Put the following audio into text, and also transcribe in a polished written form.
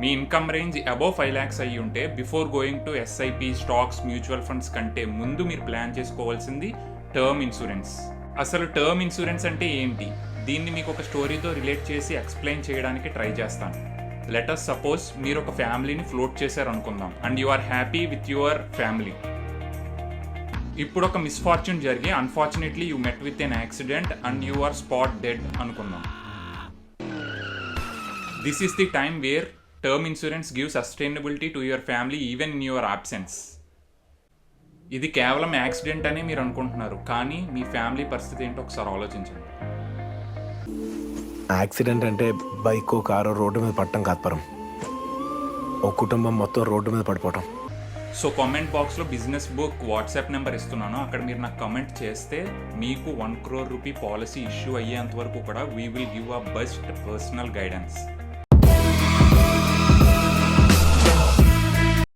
మీ income range above 5 lakhs అయ్యి ఉంటే before going to SIP, stocks, mutual funds కంటే ముందు మీరు ప్లాన్ చేసుకోవాల్సింది టర్మ్ ఇన్సూరెన్స్. అసలు టర్మ్ ఇన్సూరెన్స్ అంటే ఏంటి? దీన్ని మీకు ఒక స్టోరీతో రిలేట్ చేసి ఎక్స్ప్లెయిన్ చేయడానికి ట్రై చేస్తాను. లెటస్ సపోజ్ మీరు ఒక ఫ్యామిలీని ఫ్లోట్ చేశారనుకుందాం and you are happy with your family. ఇప్పుడు ఒక మిస్ఫార్చ్యూన్ జరిగి unfortunately you met with an accident and you are spot dead అనుకుందాం. This is the time where term insurance give sustainability to your family even in your absence. ఇది కేవలం accident అని మీరు అనుకుంటున్నారు, కానీ మీ ఫ్యామిలీ పరిస్థితి ఏంటో ఒకసారి ఆలోచించండి. యాక్సిడెంట్ అంటే బైక్, కారు రోడ్డు మీద పడటం కాదు పరం, ఒక కుటుంబం మొత్తం రోడ్డు మీద పడిపోవటం. సో కామెంట్ బాక్స్లో బిజినెస్ బుక్ వాట్సాప్ నెంబర్ ఇస్తున్నాను, అక్కడ మీరు నాకు కమెంట్ చేస్తే మీకు 1 crore రూపీ పాలసీ ఇష్యూ అయ్యేంత వరకు కూడా we will give a best personal guidance.